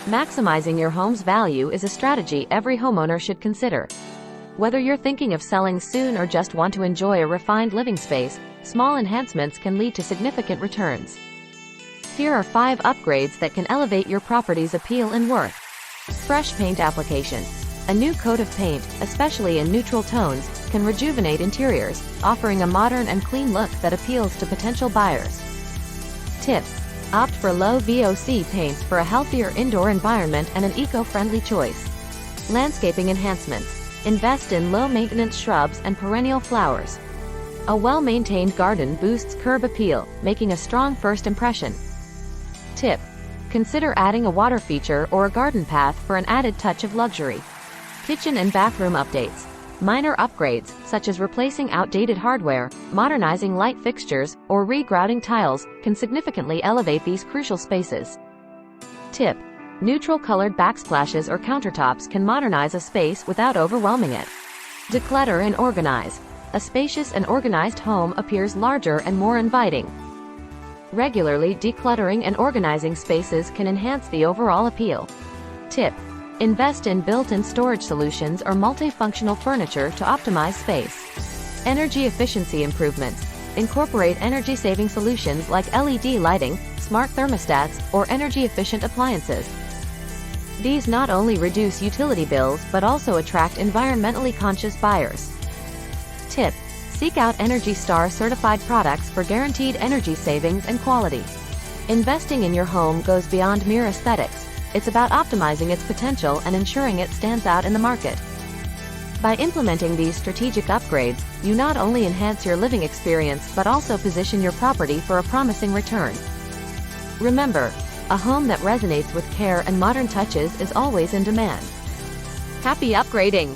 Maximizing your home's value is a strategy every homeowner should consider. Whether you're thinking of selling soon or just want to enjoy a refined living space, small enhancements can lead to significant returns. Here are 5 upgrades that can elevate your property's appeal and worth. Fresh paint application. A new coat of paint, especially in neutral tones, can rejuvenate interiors, offering a modern and clean look that appeals to potential buyers. Tips: opt for low VOC paints for a healthier indoor environment and an eco-friendly choice. Landscaping enhancements. Invest in low-maintenance shrubs and perennial flowers. A well-maintained garden boosts curb appeal, making a strong first impression. Tip: consider adding a water feature or a garden path for an added touch of luxury. Kitchen and bathroom updates. Minor upgrades, such as replacing outdated hardware, modernizing light fixtures, or regrouting tiles, can significantly elevate these crucial spaces. Tip: neutral-colored backsplashes or countertops can modernize a space without overwhelming it. Declutter and organize. A spacious and organized home appears larger and more inviting. Regularly decluttering and organizing spaces can enhance the overall appeal. Tip: invest in built-in storage solutions or multifunctional furniture to optimize space. Energy efficiency improvements. Incorporate energy-saving solutions like LED lighting, smart thermostats, or energy-efficient appliances. These not only reduce utility bills but also attract environmentally conscious buyers. Tip: seek out ENERGY STAR certified products for guaranteed energy savings and quality. Investing in your home goes beyond mere aesthetics. It's about optimizing its potential and ensuring it stands out in the market. By implementing these strategic upgrades, you not only enhance your living experience but also position your property for a promising return. Remember, a home that resonates with care and modern touches is always in demand. Happy upgrading!